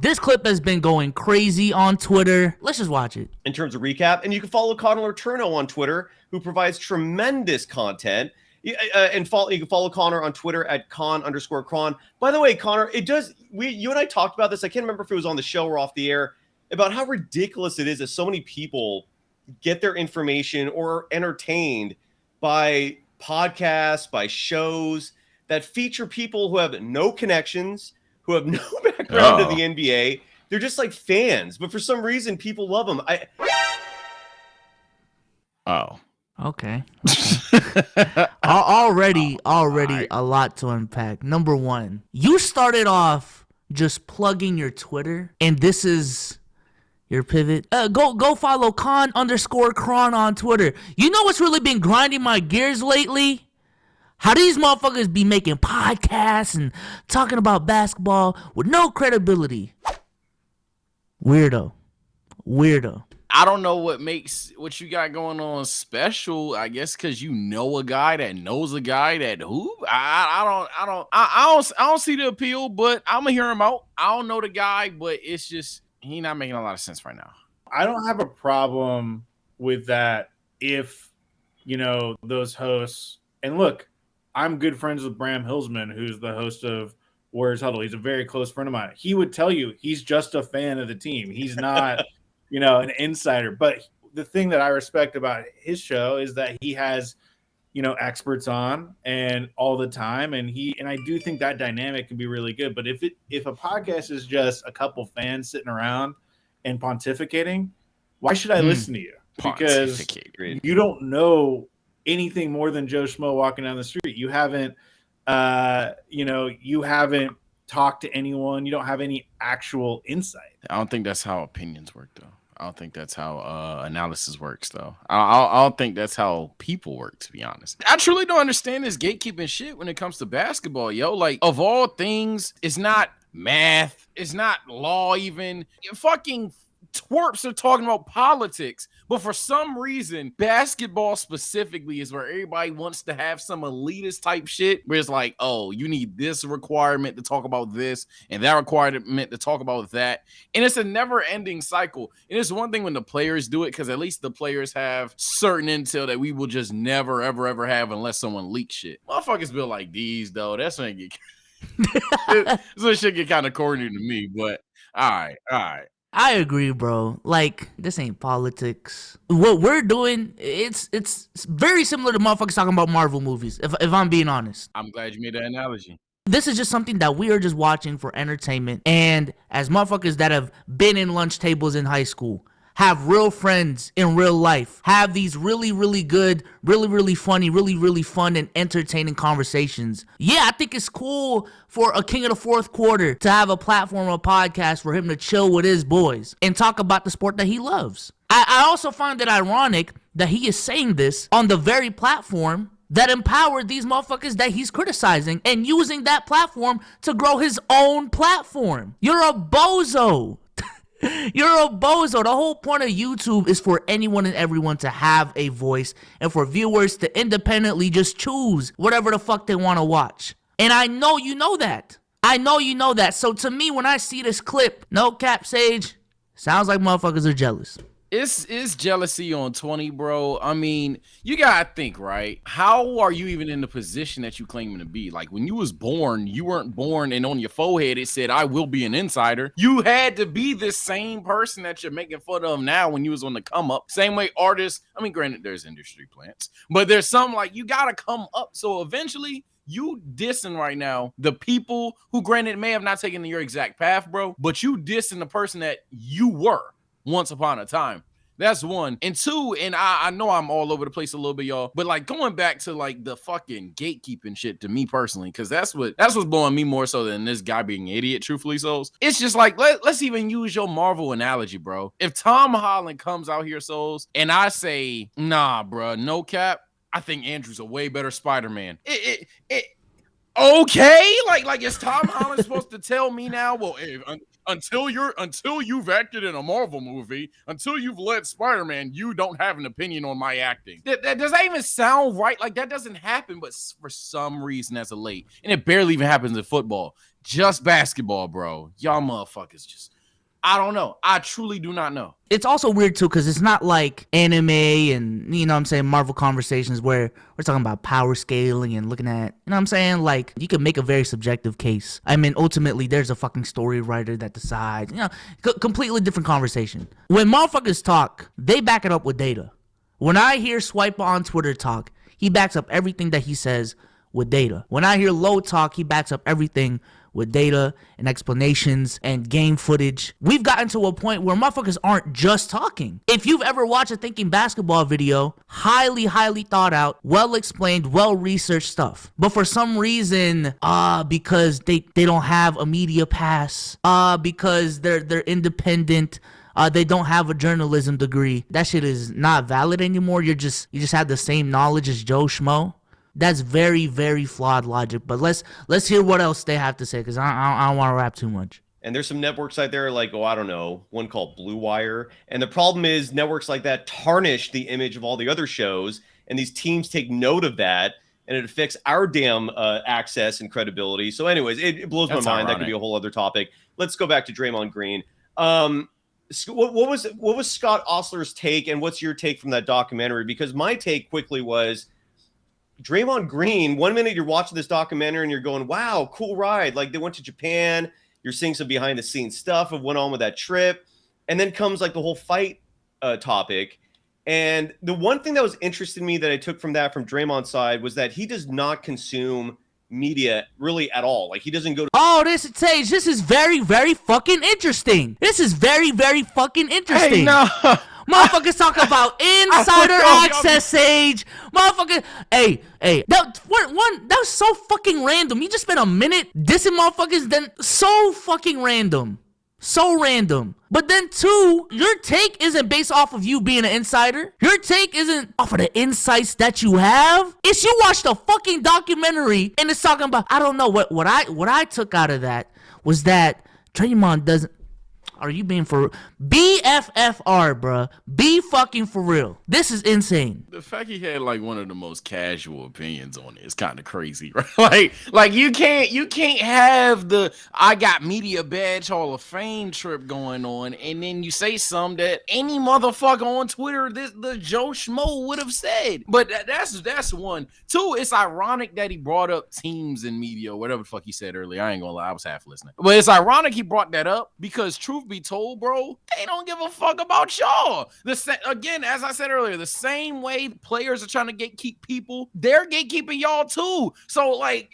This clip has been going crazy on Twitter. Let's just watch it. In terms of recap, and you can follow Connor Letourneau on Twitter, who provides tremendous content. You can follow Connor on Twitter at @con_Cron. By the way, Connor, you and I talked about this. I can't remember if it was on the show or off the air, about how ridiculous it is that so many people get their information or are entertained by podcasts, by shows that feature people who have no connections, who have no background in the NBA. They're just like fans, but for some reason people love them. Okay. Already right. A lot to unpack. Number one, you started off just plugging your Twitter, and this is your pivot. Go follow @con_Cron on Twitter. You know what's really been grinding my gears lately? How these motherfuckers be making podcasts and talking about basketball with no credibility. Weirdo. I don't know what makes what you got going on special. I guess because you know a guy that knows a guy that who I don't see the appeal, but I'm gonna hear him out. I don't know the guy, but it's just he's not making a lot of sense right now. I don't have a problem with that if those hosts. And look, I'm good friends with Bram Hillsman, who's the host of Warriors Huddle. He's a very close friend of mine. He would tell you he's just a fan of the team. He's not. An insider. But the thing that I respect about his show is that he has, experts on and all the time. And I do think that dynamic can be really good. But if a podcast is just a couple fans sitting around and pontificating, why should I listen to you? Because you don't know anything more than Joe Schmo walking down the street. You haven't, you haven't talked to anyone. You don't have any actual insight. I don't think that's how opinions work, though. I don't think that's how analysis works, though. I don't think that's how people work, to be honest. I truly don't understand this gatekeeping shit when it comes to basketball, yo. Like, of all things, it's not math. It's not law, even. Fucking twerps are talking about politics. But for some reason, basketball specifically is where everybody wants to have some elitist type shit where it's like, oh, you need this requirement to talk about this and that requirement to talk about that. And it's a never ending cycle. And it's one thing when the players do it, because at least the players have certain intel that we will just never, ever, ever have unless someone leaks shit. Motherfuckers built like these, though. That's when it get this shit get kind of corny to me, but all right. I agree, bro. Like, this ain't politics. What we're doing, it's very similar to motherfuckers talking about Marvel movies, if I'm being honest. I'm glad you made that analogy. This is just something that we are just watching for entertainment. And as motherfuckers that have been in lunch tables in high school, have real friends in real life, have these really, really good, really, really funny, really, really fun and entertaining conversations. Yeah, I think it's cool for a king of the fourth quarter to have a platform, a podcast for him to chill with his boys and talk about the sport that he loves. I also find it ironic that he is saying this on the very platform that empowered these motherfuckers that he's criticizing and using that platform to grow his own platform. You're a bozo. You're a bozo. The whole point of YouTube is for anyone and everyone to have a voice and for viewers to independently just choose whatever the fuck they want to watch. And I know you know that. So to me, when I see this clip, no cap, Sage, sounds like motherfuckers are jealous. It's jealousy on 20, bro. I mean, you gotta think, right? How are you even in the position that you claiming to be? Like, when you was born, you weren't born and on your forehead it said, I will be an insider. You had to be this same person that you're making fun of now when you was on the come up. Same way artists, I mean, granted, there's industry plants, but there's some like you gotta come up. So eventually, you dissing right now the people who, granted, may have not taken your exact path, bro, but you dissing the person that you were once upon a time. That's one. And two, and I know I'm all over the place a little bit, y'all, but like going back to like the fucking gatekeeping shit to me personally, because that's what's blowing me more so than this guy being an idiot, truthfully. Souls, it's just like let's even use your Marvel analogy, bro. If Tom Holland comes out here, Souls, and I say, nah, bro, no cap, I think Andrew's a way better Spider-Man. Okay, like is Tom Holland supposed to tell me now? Well, hey, until you've acted in a Marvel movie, until you've led Spider-Man, you don't have an opinion on my acting. Does that even sound right? Like, that doesn't happen, but for some reason that's a late, and it barely even happens in football. just basketball, bro. Y'all motherfuckers just, I don't know. I truly do not know. It's also weird too because it's not like anime and, you know what I'm saying, Marvel conversations where we're talking about power scaling and looking at, you know what I'm saying, like you can make a very subjective case. I mean, ultimately there's a fucking story writer that decides, you know, completely different conversation. When motherfuckers talk, they back it up with data. When I hear Swipe on Twitter talk, he backs up everything that he says with data. When I hear Low talk, he backs up everything with data and explanations and game footage. We've gotten to a point where motherfuckers aren't just talking. If you've ever watched a Thinking Basketball video, highly thought out, well explained, well researched stuff. But for some reason, because they don't have a media pass, because they're independent, they don't have a journalism degree, that shit is not valid anymore. You just have the same knowledge as Joe Schmo. That's very flawed logic. But let's hear what else they have to say, because I don't want to rap too much. And there's some networks out there like, I don't know, one called Blue Wire. And the problem is networks like that tarnish the image of all the other shows. And these teams take note of that. And it affects our damn access and credibility. So anyways, it blows my mind. Ironic. That could be a whole other topic. Let's go back to Draymond Green. What was Scott Ostler's take, and what's your take from that documentary? Because my take quickly was, Draymond Green, 1 minute you're watching this documentary and you're going, wow, cool ride. Like they went to Japan. You're seeing some behind the scenes stuff of what went on with that trip. And then comes like the whole fight topic. And the one thing that was interesting to me that I took from Draymond's side was that he does not consume media really at all. Like he doesn't go to this is very fucking interesting. This is very fucking interesting. Hey, no. Motherfuckers talk about insider access, Sage. Motherfucker, hey, that was so fucking random. You just spent a minute dissing motherfuckers, then so fucking random. So random. But then two, your take isn't based off of you being an insider. Your take isn't off of the insights that you have. It's you watched a fucking documentary and it's talking about, I don't know, what I took out of that was that Draymond doesn't. Are you being for BFFR, bruh? Be fucking for real. This is insane. The fact he had like one of the most casual opinions on it is kind of crazy, right? Like you can't have the I got media badge Hall of Fame trip going on, and then you say something that any motherfucker on Twitter, the Joe Schmo would have said. But that's one. Two, it's ironic that he brought up teams and media, or whatever the fuck he said earlier. I ain't gonna lie, I was half listening. But it's ironic he brought that up because truth be told, bro, they don't give a fuck about y'all. Again, as I said earlier, the same way players are trying to gatekeep people, they're gatekeeping y'all too. So like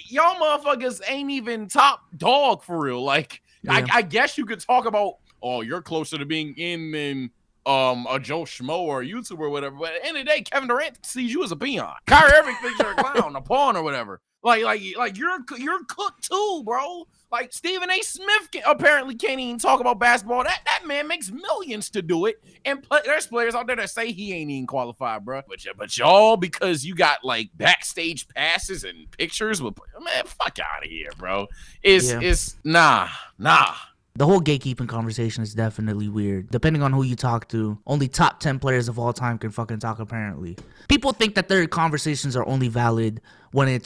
y'all motherfuckers ain't even top dog for real. Like yeah. I guess you could talk about, oh, you're closer to being in than a Joe Schmo or a YouTuber or whatever. But at the end of the day, Kevin Durant sees you as a peon. Kyrie Irving thinks you're a clown, a pawn or whatever. Like you're cooked too, bro. Like Stephen A. Smith apparently can't even talk about basketball. That man makes millions to do it, and there's players out there that say he ain't even qualified, bro. But y'all, because you got like backstage passes and pictures with, man, fuck out of here, bro. It's nah. The whole gatekeeping conversation is definitely weird. Depending on who you talk to, only top 10 players of all time can fucking talk, apparently. People think that their conversations are only valid when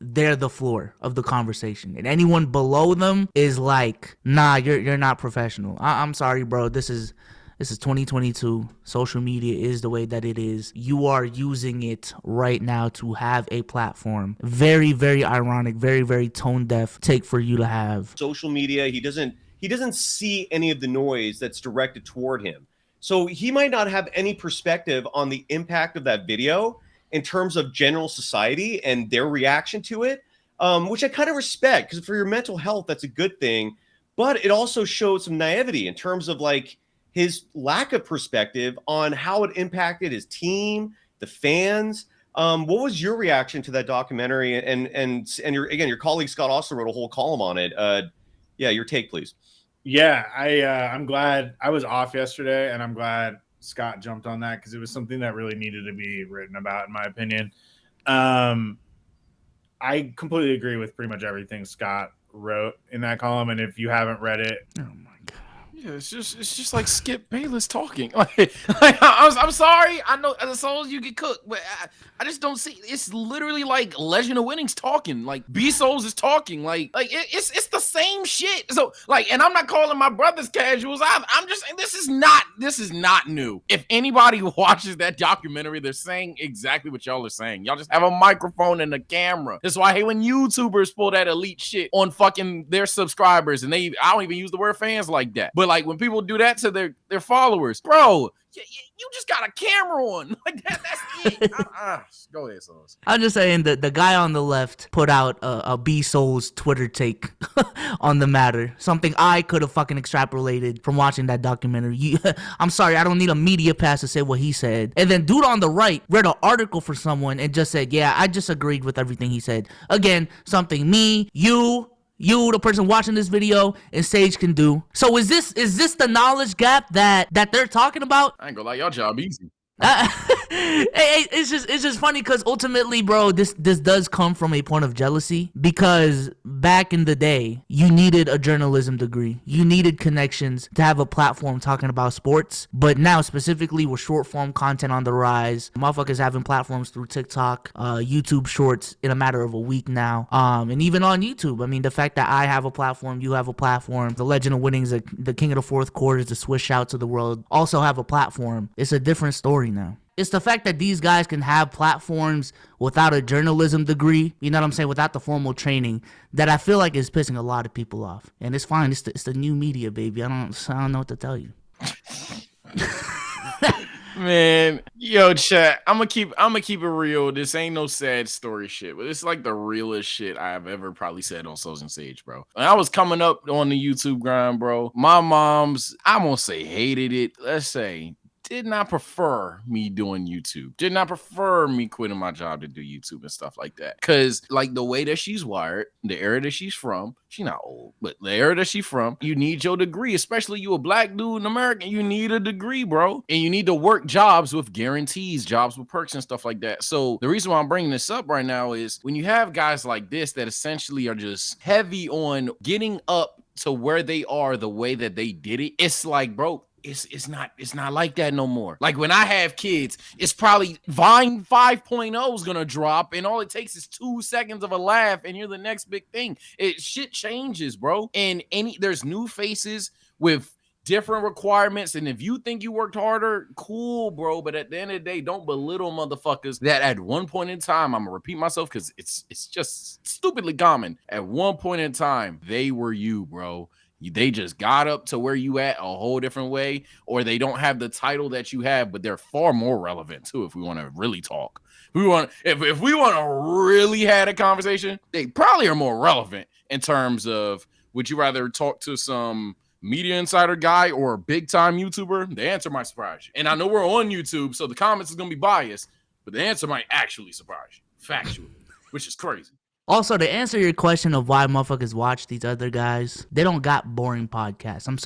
they're the floor of the conversation, and anyone below them is like, nah, you're not professional. I'm sorry, bro. This is 2022. Social media is the way that it is. You are using it right now to have a platform. Very ironic, very tone deaf take for you to have. Social media, he doesn't see any of the noise that's directed toward him. So he might not have any perspective on the impact of that video in terms of general society and their reaction to it, which I kind of respect, because for your mental health, that's a good thing. But it also showed some naivety in terms of like his lack of perspective on how it impacted his team, the fans. What was your reaction to that documentary? And your colleague Scott also wrote a whole column on it. Your take, please. Yeah, I'm glad I was off yesterday, and I'm glad Scott jumped on that because it was something that really needed to be written about, in my opinion. I completely agree with pretty much everything Scott wrote in that column, and if you haven't read it, oh my god, Yeah, it's just like Skip Bayless talking. I'm sorry. I know the souls you get cooked, but I just don't see. It's literally like Legend of Winnings talking. Like B Souls is talking. It's the same shit. So like, and I'm not calling my brothers casuals. I'm just saying this is not new. If anybody watches that documentary, they're saying exactly what y'all are saying. Y'all just have a microphone and a camera. That's why I hate when YouTubers pull that elite shit on fucking their subscribers, and I don't even use the word fans like that. But like when people do that to their followers, bro, you just got a camera on. Like that's it. Go ahead, Sauce. I'm just saying that the guy on the left put out a B Soul's Twitter take on the matter. Something I could have fucking extrapolated from watching that documentary. I'm sorry, I don't need a media pass to say what he said. And then dude on the right read an article for someone and just said, yeah, I just agreed with everything he said. Again, something me, you, the person watching this video, and Sage can do. So is this the knowledge gap that they're talking about? I ain't gonna lie, y'all job easy. It's just funny because ultimately, bro, this does come from a point of jealousy, because back in the day you needed a journalism degree, you needed connections to have a platform talking about sports. But now, specifically with short form content on the rise, motherfuckers having platforms through TikTok, YouTube Shorts in a matter of a week now, and even on YouTube. I mean, the fact that I have a platform, you have a platform, the Legend of Winnings, the King of the Fourth Quarters, the Swish Shouts of the world also have a platform. It's a different story now. It's the fact that these guys can have platforms without a journalism degree, you know what I'm saying, without the formal training, that I feel like is pissing a lot of people off. And it's fine. It's the new media, baby. I don't know what to tell you. Man, yo, chat. I'm gonna keep it real. This ain't no sad story shit, but it's like the realest shit I have ever probably said on Social Sage, bro. When I was coming up on the YouTube grind, bro, my mom's, I'm gonna say hated it. Let's say did not prefer me doing YouTube. Did not prefer me quitting my job to do YouTube and stuff like that. Cause like the way that she's wired, the era that she's from, she not old, but the era that she's from, you need your degree, especially you a black dude in America, you need a degree, bro. And you need to work jobs with guarantees, jobs with perks and stuff like that. So the reason why I'm bringing this up right now is when you have guys like this that essentially are just heavy on getting up to where they are the way that they did it, it's like, bro, it's not like that no more. Like when I have kids, it's probably Vine 5.0 is gonna drop, and all it takes is 2 seconds of a laugh, and you're the next big thing. Shit changes, bro. And there's new faces with different requirements, and if you think you worked harder, cool, bro. But at the end of the day, don't belittle motherfuckers that at one point in time, I'm gonna repeat myself because it's just stupidly common. At one point in time, they were you, bro. They just got up to where you at a whole different way, or they don't have the title that you have, but they're far more relevant too. If we want to really talk, if we want to really have a conversation, they probably are more relevant in terms of, would you rather talk to some media insider guy or a big time YouTuber? The answer might surprise you. And I know we're on YouTube, so the comments is gonna be biased, but the answer might actually surprise you, factually, which is crazy. Also, to answer your question of why motherfuckers watch these other guys, they don't got boring podcasts. I'm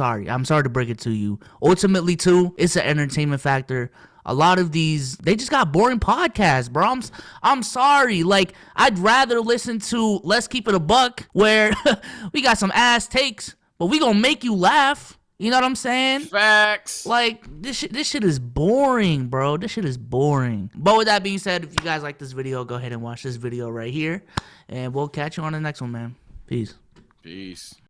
sorry to break it to you. Ultimately, too, it's an entertainment factor. A lot of these, they just got boring podcasts, bro. I'm sorry. Like, I'd rather listen to Let's Keep It a Buck, where we got some ass takes, but we gonna make you laugh. You know what I'm saying? Facts. Like, this shit is boring, bro. This shit is boring. But with that being said, if you guys like this video, go ahead and watch this video right here. And we'll catch you on the next one, man. Peace. Peace.